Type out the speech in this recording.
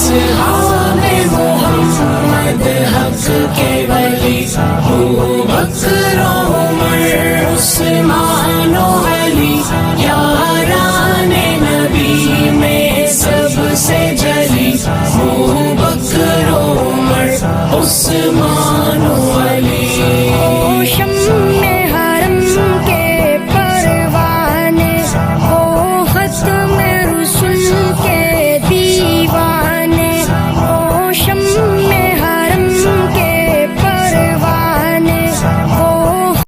असहाबे मोहम्मद हक के वली, अबू बकर उमर उस्मान अली, याराने नबी में सबसे जली, अबू बकर उमर उस्मान